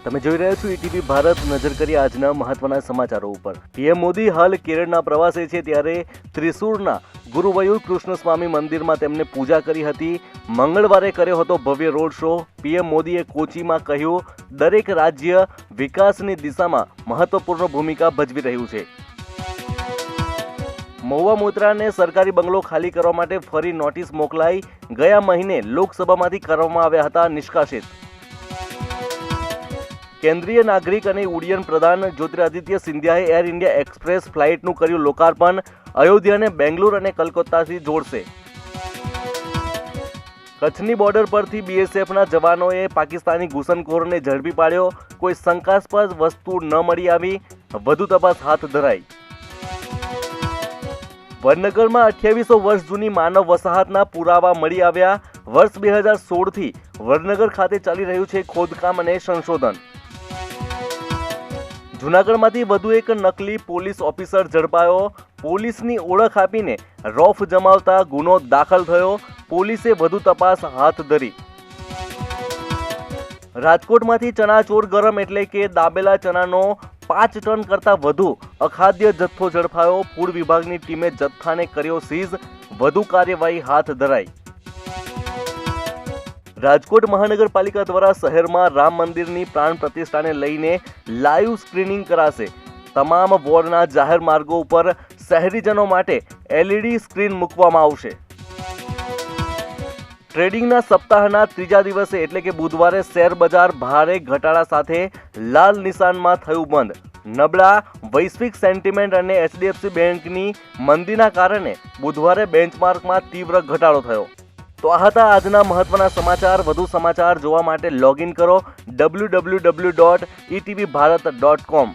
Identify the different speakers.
Speaker 1: તમે જોઈ રહ્યા છો ઈટીવી ભારત. નજર કરીએ આજના મહત્વના સમાચારો ઉપર. પીએમ મોદી હાલ કેરળના પ્રવાસે છે, ત્યારે ત્રિશુરના ગુરુવયુર કૃષ્ણસ્વામી મંદિરમાં તેમને પૂજા કરી હતી. મંગળવારે કર્યો હતો ભવ્ય રોડ શો. પીએમ મોદીએ કોચીમાં કહ્યું, દરેક રાજ્ય વિકાસની દિશામાં મહત્વપૂર્ણ ભૂમિકા ભજવી રહ્યું છે. મહુવા મોતરાને સરકારી બંગલો ખાલી કરવા માટે ફરી નોટિસ મોકલાઈ. ગયા મહિને લોકસભામાંથી કરવામાં આવ્યા હતા નિષ્કાસિત. કેન્દ્રીય નાગરિક અને ઉડ્ડયન પ્રધાન જ્યોતિરાદિત્ય સિંધિયાએ એર ઇન્ડિયા એક્સપ્રેસ ફ્લાઇટનું કર્યું લોકાર્પણ. અયોધ્યાને બેંગ્લોર અને કલકત્તાથી જોડશે. કચ્છની બોર્ડર પરથી બીએસએફના જવાનોએ પાકિસ્તાની ઘૂસણખોરને ઝડપી પાડ્યો. કોઈ શંકાસ્પદ વસ્તુ ન મળી આવી. વધુ તપાસ હાથ ધરાઈ. વડનગરમાં 2800 વર્ષ જૂની માનવ વસાહતના પુરાવા મળી આવ્યા. વર્ષ 2016થી વડનગર ખાતે ચાલી રહ્યું છે ખોદકામ અને સંશોધન. જૂનાગઢમાંથી વધુ એક નકલી પોલીસ ઓફિસર ઝડપાયો. પોલીસની ઓળખ આપીને રોફ જમાવતા ગુનો દાખલ થયો. પોલીસે વધુ તપાસ હાથ ધરી. રાજકોટમાંથી ચણાચોર ગરમ એટલે કે દાબેલા ચણાનો 5 ટન કરતાં વધુ અખાદ્ય જથ્થો ઝડપાયો. ફૂડ વિભાગની ટીમે જથ્થાને કર્યો સીઝ. વધુ કાર્યવાહી હાથ ધરાઈ. રાજકોટ મહાનગરપાલિકા દ્વારા શહેરમાં રામ મંદિરની પ્રાણ પ્રતિષ્ઠાને લઈને લાઈવ સ્ક્રીનિંગ કરાશે. તમામ વોર્ડના જાહેર માર્ગો ઉપર શહેરીજનો માટે એલઈડી સ્ક્રીન મૂકવામાં આવશે. ટ્રેડિંગના સપ્તાહના ત્રીજા દિવસે એટલે કે બુધવારે શેર બજાર ભારે ઘટાડા સાથે લાલ નિશાનમાં થયું બંધ. નબળા વૈશ્વિક સેન્ટિમેન્ટ અને એચડીએફસી બેંકની મંદીના કારણે બુધવારે બેન્ચમાર્કમાં તીવ્ર ઘટાડો થયો. તો આ હતા આજના મહત્વના સમાચાર. વધુ સમાચાર જોવા માટે લોગિન કરો www.etvbharat.com.